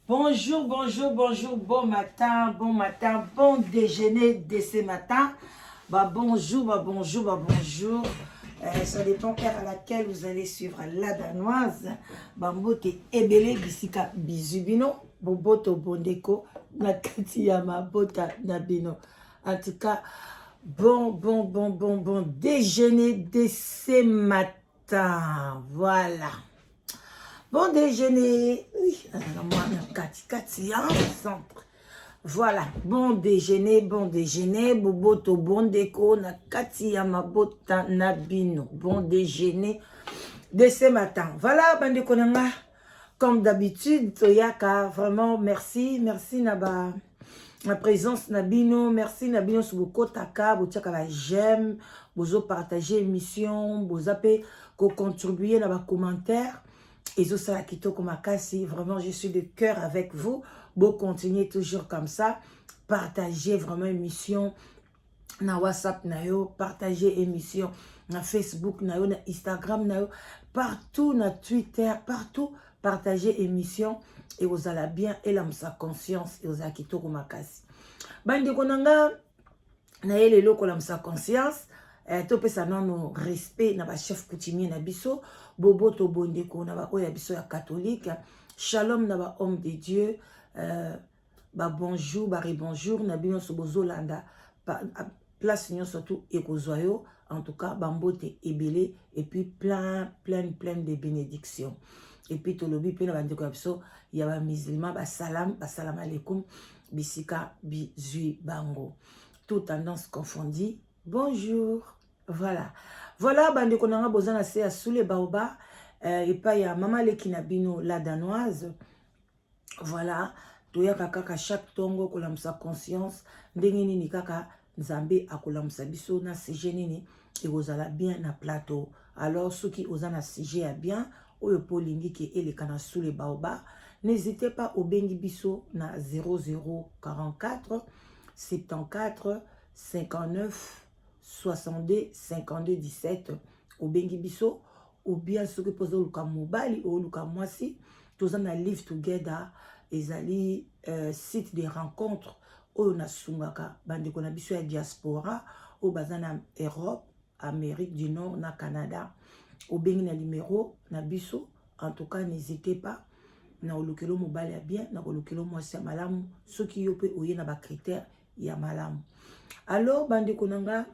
Bonjour, bon matin, bon déjeuner de ce matin. Bonjour. Ça dépend à laquelle vous allez suivre la danoise. Bambote ebele bisika bizubino, boboto bondeko, na kati ya mabota nabino. En tout cas, bon déjeuner de ce matin. Voilà. Bon déjeuner. Oui, centre. Voilà, bon déjeuner, boboto bon déco, na kati ya mabota nabino. Bon déjeuner de ce matin. Voilà, bandeko nanga. Comme d'habitude, Toyaka, vraiment merci naba. Ma présence nabino, merci nabino sur vos kotaka, vous tchaka la j'aime, vous partager émission, vous appelez, vous contribuer dans vos commentaires. Et ça kitoko makasi, vraiment je suis de cœur avec vous. Vous continuez toujours comme ça, partagez vraiment émission na WhatsApp na yo, partagez émission na Facebook na yo, na Instagram na yo, partout na Twitter, partout partagez émission et vous allez bien et l'âme sa conscience et vous allez kitoko makasi. Bande konanga na ye lelo ko l'âme sa conscience. To pesa non respect na ba chef coutumier na biso bobo to bondeko na ba oya biso ya catholique. Shalom na ba homme de Dieu. Bonjour bonjour na bino so bozolanda place nyon surtout ekozoyo. En tout cas bambote ebele et puis plein de bénédictions. Et puis to lobi pe na bandeko ya biso ya ba musulman salam alaikum bisika bizui bango. Tout tendance confondue. Bonjour. Voilà, bande konanga bozana se ya sous les baoba et pas ya mama leki na bino la danoise. Voilà, toyaka kaka chaque tongo kolamsa conscience ndenge nini kaka nzambe akolamsa biso na sujet nini et ozala bien na plateau. Alors ceux qui ozana sujet ya bien oyo polingi ke elekana sous les baoba, n'hésitez pas au bengi biso na 0044 74 59 62 52 17 au bengi biso ou bien ceux qui posent le mobile ou le mwasi tous en live together ezali site de rencontres au na sungaka bande kona biso ya diaspora au bazana Europe, Amérique du Nord na Canada au bengi na numéro na biso. En tout cas n'hésitez pas na olukelo mobile ya bien na olukelo mwasi ya malamu ceux qui yope oye na ba critères ya malamu. Alors bande konanga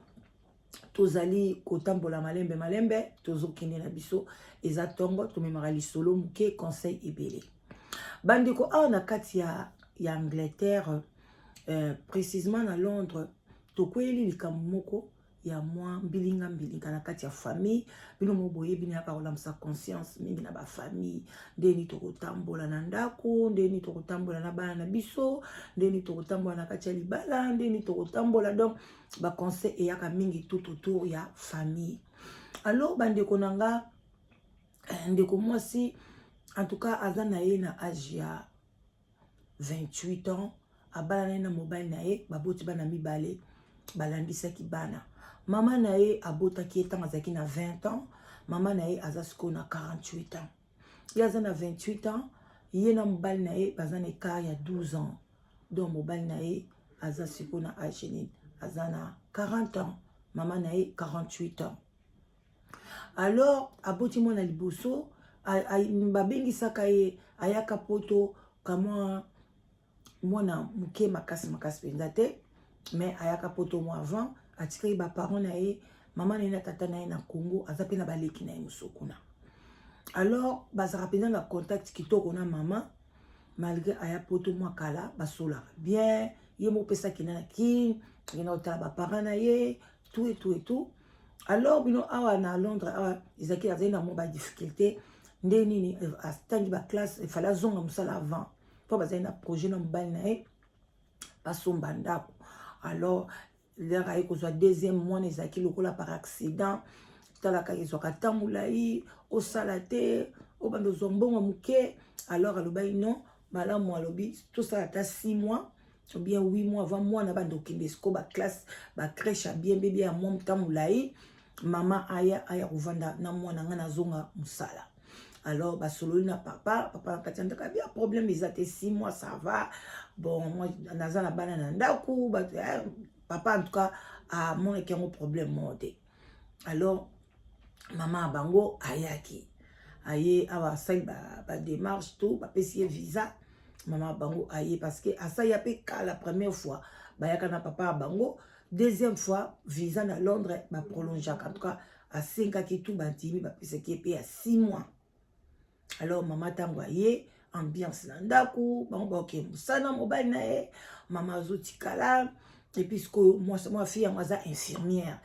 tozali kotambola malembe tozokende na biso eza tongo tomemaka lisolo muke conseil ebele bandeko awa na kati ya Angleterre précisément na Londres tokweli likambo moko ya mwa mbilinga na kati ya famille bino moboye bino ya kolamsa conscience mingi na ba famille ndeni tokotambola na ndako ndeni tokotambola na bana na biso ndeni tokotambola na kati ya libala ndeni tokotambola donc ba conseil eyaka mingi tout autour ya famille. Alors bandeko nanga ndeko mwasi en tout cas aza na ye na âge ya 28 ans abala na mobile na ye baboti bana mibale balandisaki bana. Maman na ye abotaki etanga zaki na 20 ans, maman na ye azasiko na 48 ans. Yaza na 28 ans, ye na mobile na ye bazana eka ya 12 ans. Donc mobile na ye azasiko na agénine, azana 40 ans, maman na ye 48 ans. Alors aboti mwana liboso babengi saka ye ayaka poto kama mwana muke makasi penza te, mais ayaka poto mo avant atikaki ba parents na ye maman na tata na ye na Congo azape na baleki na ye musokuna. Alors bazaka penza na contact kitoko na maman malgré aya poto mo kala basola bien ye mo pesa kina na kin ngena otala ba parents na ye tout. Alors bino awa na Londres awa izaki azena mo ba difficulté ndeni nini astangi ba classe il fallait zonga musala avant po bazena projet na mbali na ye basomba ndako. Alors l'air a eu deuxième mois nezaki lokola par accident talaka ezwaka tamulai au salate au bando zombongo muke. Alors alobai non malamu alobi tout ça ata 6 mois ou bien 8 mois avant moi na bando kindesko ba classe ba crèche bien bébé à mon tamulai maman aya kovanda na mwana nga na zonga musala. alors basololi na papa na kati ya ndako bien problème eza te 6 mois ça va bon moi naza na bana na ndako papa en tout cas amonaki yango problème moko te alors mama bango ayaki aye awa asali badémarche tout bapesi ye visa mama bango aye parce que asali ape ka la première fois bayaka na papa bango deuxième fois visa na Londres baprolongeaka en tout cas asengaki tout bantimi bapesaki epe ya 6 mois alors mama ntango aye ambiance na ndako bango baoke mosala mobali na ye mama azotikala epuis sikoyo mwa fille yango aza infirmière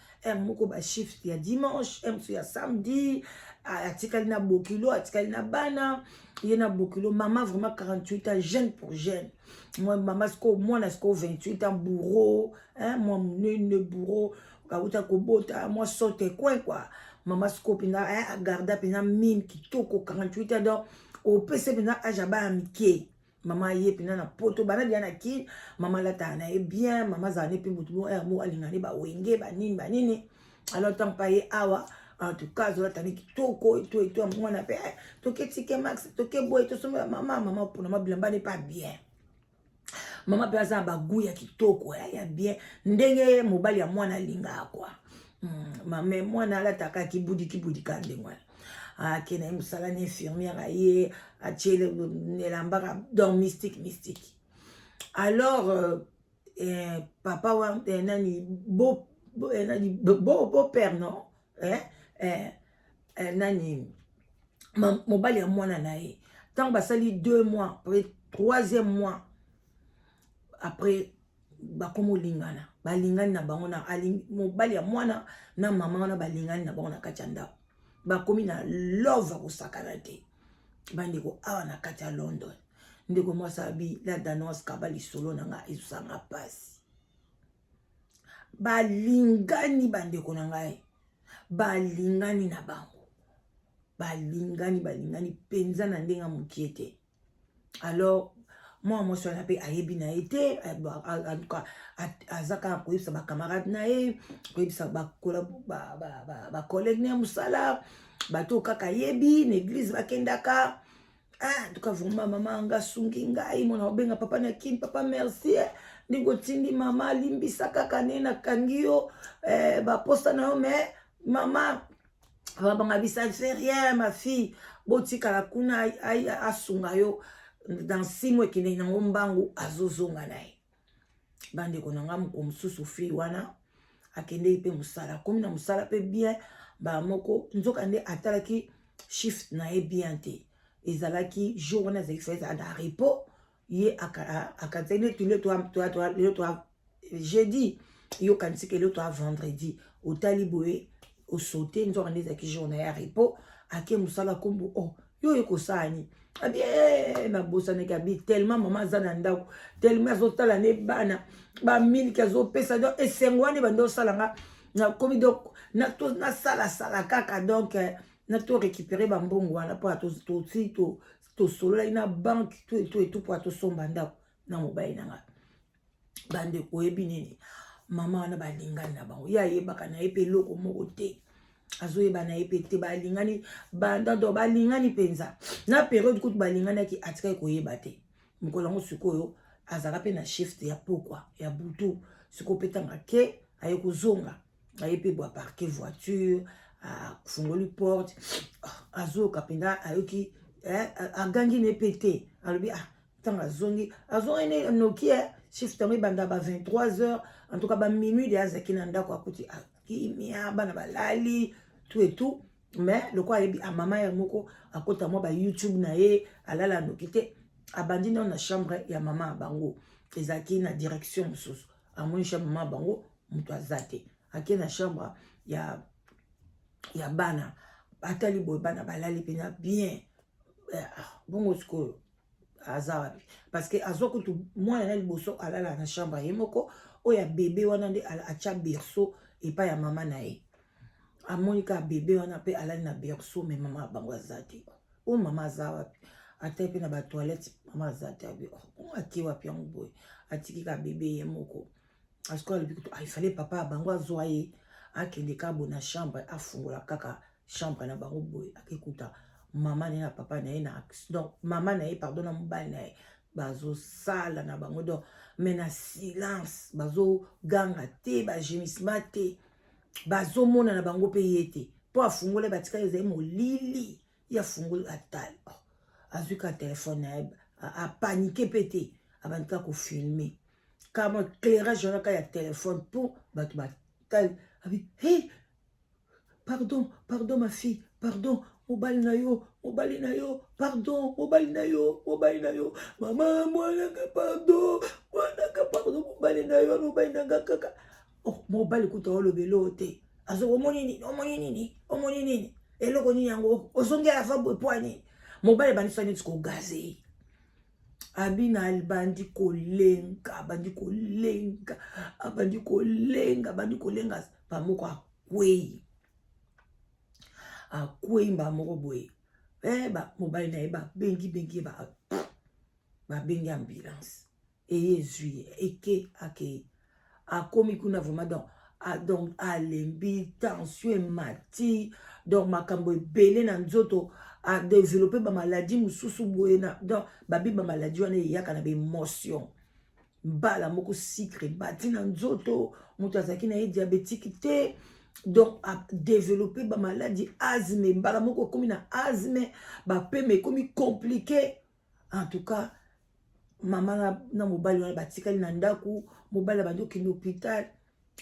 moko bashift ya dimanche mosusu ya samedi atikali na bokilo atikali na bana ye na bokilo mama vraiment 48 ans jeune pour jeune mama sikoyo mwana sikoyo 28 ans bourreau mwa monene bourreau kauta kobota mwa sote coin quoi mama sikoyo mpenza agarda mpenza mine kitoko 48 ans donc opese mpenza age abaya mike mama ye mpenza na poto bana bia na kini mama lataka na ye bien mama azala ne mpe motu mo alingani bawenge banini alors ntango mpa ye awa en tout cas azolatani kitoko eto mwana mpe toketike max toke boye tosombela mama mpona mabilamba ne pas bien mama mpe aza na bagu ya kitoko ya bien ndenge mobali ya mwana alingaka kwa mame mwana alataka kibudi ka ndenge wana akena ye mosala na infirmière aye atie elambaka donc mystique alors papa wa nani beau-père non nani mobali ya mwana na ye ntango basali 2 mois après 3e mois après bakoma olingana balingani na bango na mobali ya mwana na mama wana balingani na bango na kati ya ndako bakomi na love akosakana te bandeko awa na kati ya London ndeko mwasi abi la danose kaba lisolo na nga ezosanga pasi balingani bandeko na ngai balingani na bango balingani penza na ndenga mokie te alors mwa mwasi wana mpe ayebi na ye te aza kaka koyebisa bacamarade na ye koyebisa bacollègue na ya mosala bato kaka ayebi na église bakendaka en tout cas vraiment mama anga asungi ngai mona obenga papa na kini papa merci ndenge otindi mama alimbisa kaka ne nakangi yo baposta na yo mais mama babanga bisa fait rien ma fille botikala kuna asunga yo dans 6 mois ekende nango mbangu azozonga na ye bandeko na nga moko mosusu fille wana akende mpe mosala akomi na mosala mpe bien bamoko nzoka nde atalaki shift na ye bien te ezalaki jour wana ezalaki fa ezala na repos ye akataki neti lelo toa jeudi yo okanisiki elelo toa vendredi otali boye osote nzoka nde ezalaki jour na ye ya repos ake mosala kombo yo ekosala nini abi nabosanaki abi tellement mama aza na ndako tellement azotala ne bana bamiliki azopesa donc esengo wana bandi osalanga nakomi donc nasalasala kaka donc na to récupérer bambongo wana mpo tosololaki na banke to mpo atosomba ndako na mobali na nga bandeko oyebi nini mama wana balingani na bango ye ayebaka na ye mpe eloko moko te azoyeba na ye mpe te balingani bandando balingani mpenza na periode kutu balinganaki atikaki koyeba te mokolo yango sikoyo azalaka mpe na shift ya pokwa ya butu sikoyo mpe ntango ake aye kozonga aye mpe bo aparke voiture afungoli porte azoyoka mpenza ayoki agangi ne mpe te alobi ntango azongi ne noki shift yango ebanda ba 23h en tout cas ba minuit de azaki na ndako akuti kimia bana balali tout et tout mais loko ayebi mama ya moko akota mwa ba YouTube na ye alala noki te abandi na chambre ya mama bango ezaki na direction mosusu amoni chambre mama bango mutu aza te ake na chambre ya bana atali boye bana balali pena bien bongo sikoyo aza wapi parce que azwa kutu mwana na liboso alala na chambre ye moko oyo ya bebe wana nde atia berceau epai ya mama na ye amoni ka bebe wana mpe alali na berceau me mama bango aza te oyo mama aza wapi atai mpe na batoilette mama aza te abi atie wapi yango boye atiki ka bebe ye moko asiko alobi kutu ifale papa bango azwa ye akende ka bo na chambre afungola kaka chambre na bango boye akekuta maman na papa na na donc maman na pardon na mobali na bazo sala na bango donc mais na silence bazo ganga te ba gémissement te bazo mona na bango pe yete po afungole batika ezai molili ya fungole atali azuka téléphone a paniqué pété abandika ko filmer kama éclairage na ka ya téléphone pour bato batal abi hey pardon ma fille pardon mobali na yo pardon mobali na yo mama mwanaka pardon mobali na kaka oh mobali kuta olobelo te azo omoni nini eloko nini yango ozongela fa boepwani mobali bandisa neti kogaze abina albandi kolenga bandi kolenga pamoko akwei mbamoko boye mobali na ye bengi bengi ambulance eye zwi eke ake akomi kuna vraiment donc alembi tension emati donc makambo ebele na nzoto a développer ba maladie mususu boye na donc babi ba maladie wana eyaka na émotion mbala moko sucre bati na nzoto moto azaki na ye diabétique te donc a développer ba maladie asthme mbala moko komi na asthme ba peme komi compliqué en tout cas mama na mobali wana batikali na ndaku mobali bandi okende hôpital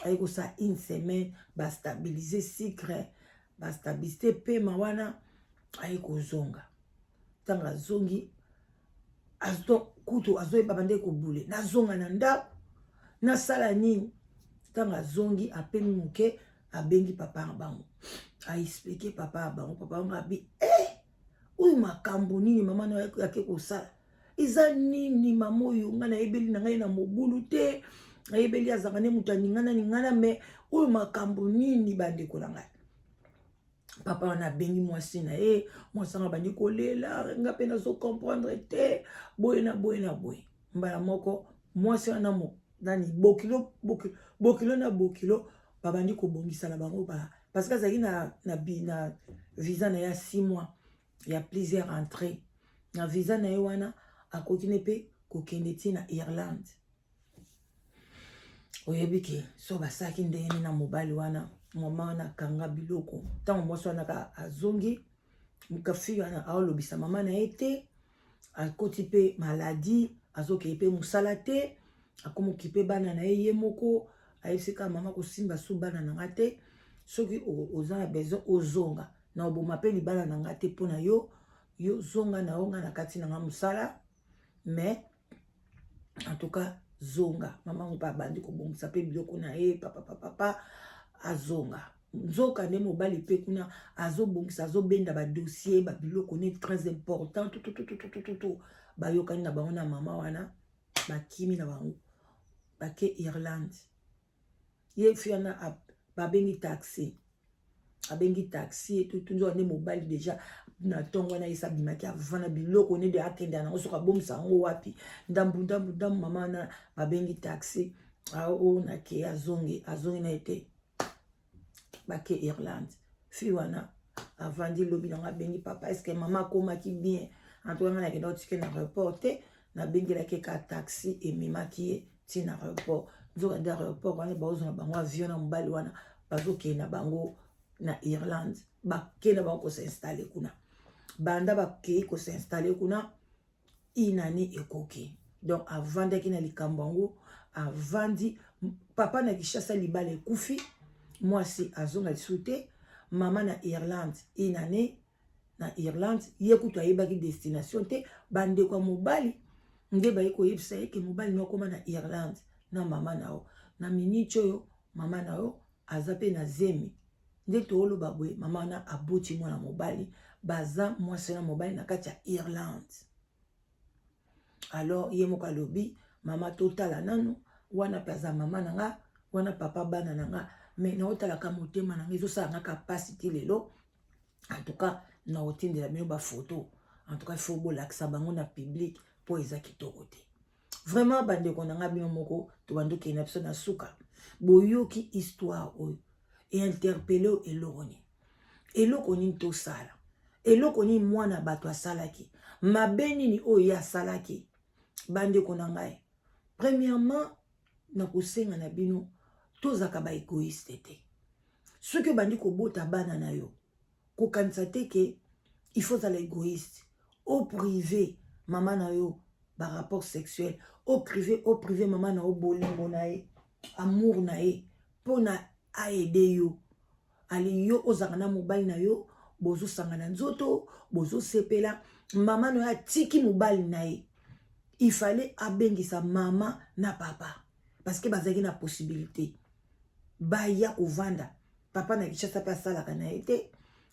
ayeko sa une semaine ba stabiliser sucre ba stabiliser pema wana ayeko zonga tanga zongi azo kuto azoyeba bande kobule na zonga na ndaku na sala nini tanga zongi apemi muke abengi papa bango a expliquer papa bango papa bango abi uyu makambo nini mama na yake kosala iza nini mama oyo nga na yebeli na ngai na mobulu te na yebeli azaka ne mutu aningana me uyu makambo nini bandeko na ngai papa wana bengi mwasi na ye mwasi anga bandi kolela nga pe nazo comprendre te boye na boye mbala moko mwasi wana nani bokilo na bokilo babandi kobongisa na bango parce que azalaki na visa na ya 6 mois ya plusieurs entrées na visa na ye wana akoki ne pe kokende ti na Irlande oyebi ke so basaki ndenge na mobali wana mama wana kanga biloko ntango mwasi wana ka azongi mukafi wana aolobisa mama na ye te akoti pe maladie azokeye pe mosala te akomoki pe bana na ye moko ayesika mama kosimba su bana na nga te soki oza na besoin ozonga na oboma pe libala na nga te mpona yo zonga na onga na kati na nga mosala mais en tout cas zonga mama ngo pa bandi kobongisa pe biloko na ye papa azonga nzoka nde mobali pe kuna azobongisa azobenda badossier babiloko ne très important tout bayokani na bango na mama wana bakimi na bango bake Irlande ye fiana babengi taxi etutunzo ane mobali deja na tongo wana isa bimaki avana biloko ne de akende nango soka bomisa ngo wapi ndambu mama wana babengi taxi ao na ke azongi na ete bake Irlande fi wana avandi lobi nanga bengi papa est-ce que mama akomaki bien antoanga na kenda otike na aéroport te na bengelaki ka taxi ememaki ye ti na aéroport nzoka nde aéroport wana baozwa na bango avion na mobali wana bazokende na bango na Irlande bakende bango kosinstalle kuna banda bakei kosinstalle kuna inani ekoki donc avandaki na likambo yango avandi papa na Kishasa libala ekufi mwasi azonga lisu te mama na Irlande inane na Irlande ye kutu ayebaki destination te bandeko ya mobali nde baye koyebisa ye ke mobali nakoma na Irlande na mama na yo na miniti oyo mama na yo aza pe na zemi nde tooloba boye mama wana aboti mwana mobali baza mwasi na mobali na kati ya Irlande alors ye moko alobi mama totala nanu wana pe aza mama na nga wana papa bana na nga mais naotalaka motema na nga ezosalanga kapasité lelo en tout cas na otindela bino bafoto en tout cas il faut bolakisa bango na public po eza kitoko te vraiment bandeko na nga bino moko tobandokende na biso na suka boyoki histoire oyo e interpelle eloko nini tosala eloko ni mwana bato asalaki mabe nini oyo ye asalaki bandeko na ngai. Premièrement na kosenga na bino tozaka ba égoïste te. Soki bandi kobota bana na yo kokanisa te ke il faut être égoïste au privé maman na yo ba rapport sexuel au privé maman na yo bolingo na ye amour na ye pona a aider yo ali yo ozanga na mobali na yo bozo sangana nzoto bozo sepela maman na yo atiki mobali na ye il fallait abengisa maman na papa parce que bazaki na possibilité baya kovanda papa na kichasa pe asalaka na ye te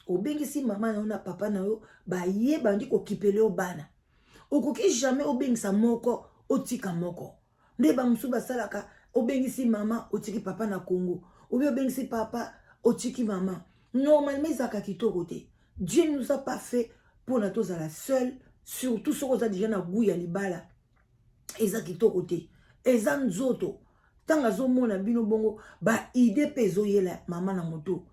obengisi maman na yo na papa na yo baye bandi kokipele yo bana okoki jamais obengisa moko otika moko nde bamusu basalaka obengisi mama otiki papa na Congo obi obengisi papa otiki mama. Normalement ezaka kitoko te. Dieu ne nous a pas fait pour na tozala seul, surtout ce qu'on a déjà na goût ya libala eza kitoko te eza nzoto tanga zomona bino bongo ba idée pezo yela mama na moto.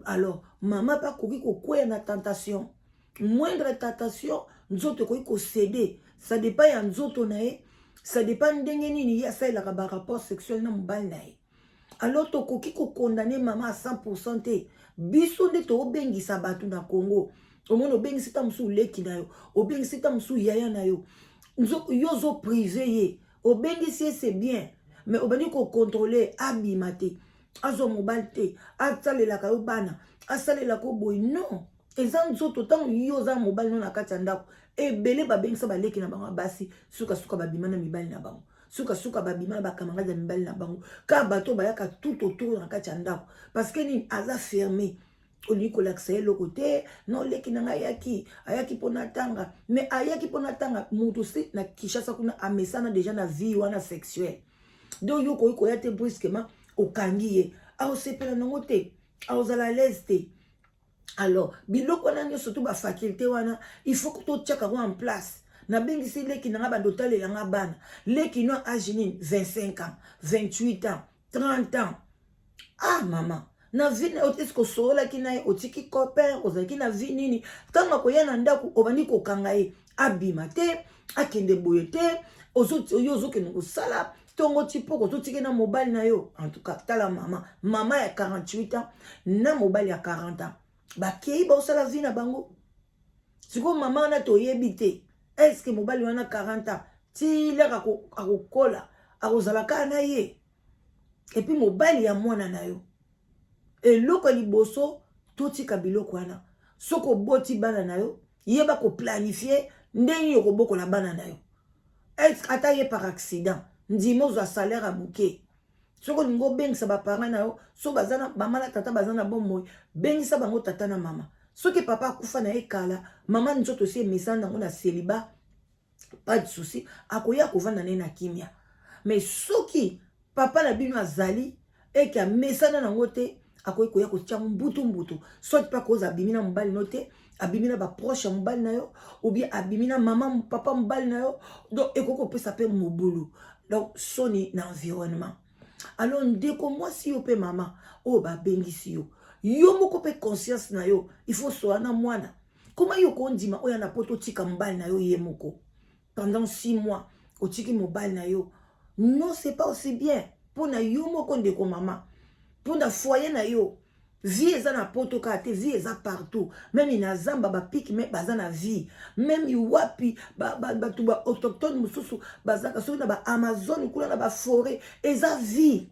Alors mama pa koki kokwea na tentation, moindre tentation nzoto koki ko céder, ça dépend ya nzoto na ye, ça dépend ndenge nini ya sa la ba rapport sexuel na mobali na ye. Alors to koki ko condamner mama à 100% te biso nde to obengisa batu na Congo omono obengisi ta musu leki na yo obengisi ta musu yaya na yo yozo privé ye obengisi c'est bien mais obani ko contrôler abimate azo mobile te atsalela ka yo bana asalela ko boy non eza nzoto tango yoza mobile no na kati ndako ebele babengisa baleki na bango basi suka babimana mibali na bango suka babimana bakamanga za mibali na bango ka bato bayaka tout autour na kati ndako parce que ni aza fermé oliko l'accès le côté non leki na ayaki pona tanga mais ayaki pona tanga mutu si na Kishasa kuna amesana déjà na vie wana sexuelle donc yoko ko yate brusquement okangiye a sepela nango te a ozala leste. Alors biloko na nyo surtout ba faculté wana il faut que to tchaka en place na bengisi leki na ba dotale ya ngabana leki no âge ni 25 ans 28 ans 30 ans ah maman na vie otesko sola kinaye otiki copain ozaki na vie nini tanga koyana ndako obandi ko kangaye abima te akende boye te ozo ke ngo sala tongo tipo ko totike na mobile na yo. En tout cas tala mama ya 48 ans na mobile ya 40 ans bakei ba osala vie na bango siko mama na to yebite est-ce que mobile wana 40 ans ti leka ko akokola akozala ka na ye et puis mobile ya mwana na yo eloko liboso totika biloko wana soko boti bana na yo yeba ko planifier ndenge yo koboko la bana na yo est ata ye par accident ndimo zo salaire abuke soko ningo bengisa ba parents na yo so bazana mama na tata bazana bomoi bengisa bango tata na mama soki papa akufa na ekala mama nzoto si mesana ngo na célibat pas de souci akoya kovanda na kimia mais soki papa na bino azali eke amesana nango te akoyi koya kotia mbutu soit pas cause abimina mobali no te abimina ba proche mobali na yo ou bien abimina maman papa mobali na yo donc ekoko pesa pe mobulu donc soni na environnement. Alors ndeko moi si yo pe maman o ba bengisi yo yo moko pe conscience na yo il faut soa na mwana comment yo kondima oya na poto tika mobali na yo ye moko pendant 6 mois otiki mobali na yo non c'est pas aussi bien pour na yo moko ndeko maman pour na foyer na yo vie eza na poto kate vie eza partout même ina zamba ba pique mais baza na vie même iwapi ba autochtone mususu bazaka so na ba Amazon kula na ba forêt eza vie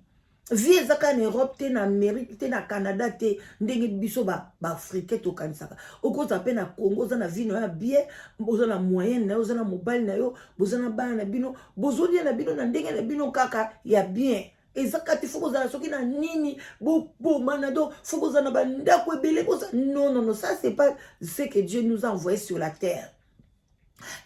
eza ka en Europe te na Amérique te na Canada te ndenge biso ba africain to kanisaka okoza pe na Congo za na vie no ya bien bozo na moyenne na oza na mobile na yo bozo na bana na bino bozo dia na bino na ndenge na bino kaka ya bien ezakati foko za soki na nini bo manado foko za na bandako ebele ko non ça c'est pas ce que Dieu nous a envoyé sur la terre.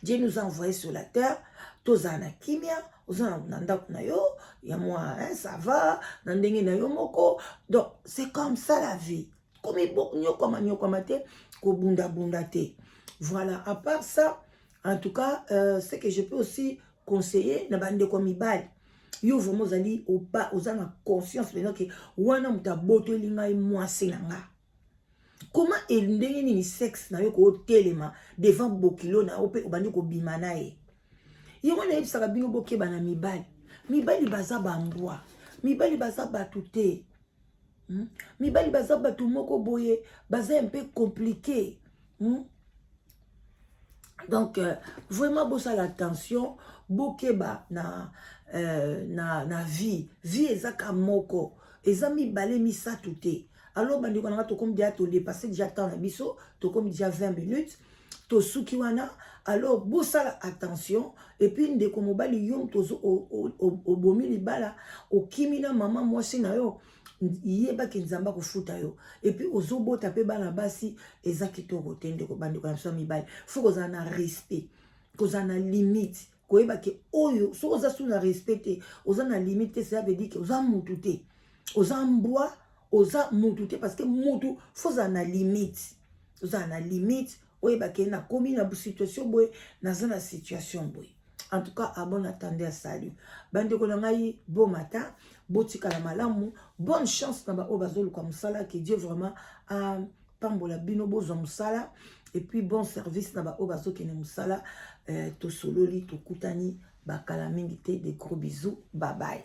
Dieu nous a envoyé sur la terre tozana kimia ozana na ndako na yo ya moi ça va na ndenge na yo moko donc c'est comme ça la vie comme nyokoma te ko bunda te. Voilà, à part ça en tout cas ce que je peux aussi conseiller na bande ko mibali yo vraiment zali oba ozana conscience maintenant que wana mutaboto elinga mwasi nanga Comment ndenge ni sexe na yo ko telema devant bokilo na ope obandi ko bimana ye. Yongo na yebisaka bino bokeba na mibali. Mibali baza bambwa. Mibali baza batute. Mibali baza batu moko boye, baza un peu compliqué. Donc vraiment bossa l'attention, bokeba na vie ezaka moko. Ezami balé misatu te. Alors bandi ko na to comme déjà to dépasser déjà temps na biso, to comme déjà 20 minutes, to suki wana. Alors bossa l'attention et puis ndeko mobali yom tozo o bomi libala o kimina mama mwasi na yo. Yeba ki nzamba kufuta yo et puis ozobota pe bana basi ezaki to rotende ko bandi ko na mibali faut qu'on a respect qu'on a limite ko yeba ki oyo so oza sous na respecter oza na limite ça veut dire que oza mututé oza mbwa oza mututé parce que mutu faut na limite oza na limite oyeba ki na komi na situation boy na zana situation boy. En tout cas, à bon attendez à salut. Bande ko ngai bon matin, botika la malamu, bonne chance na ba obazolo comme ça là que Dieu vraiment a pambola bino bozo musala et puis bon service na ba obazo kene musala to sololi to kutani ba kala mingi te, des gros bisous, bye bye.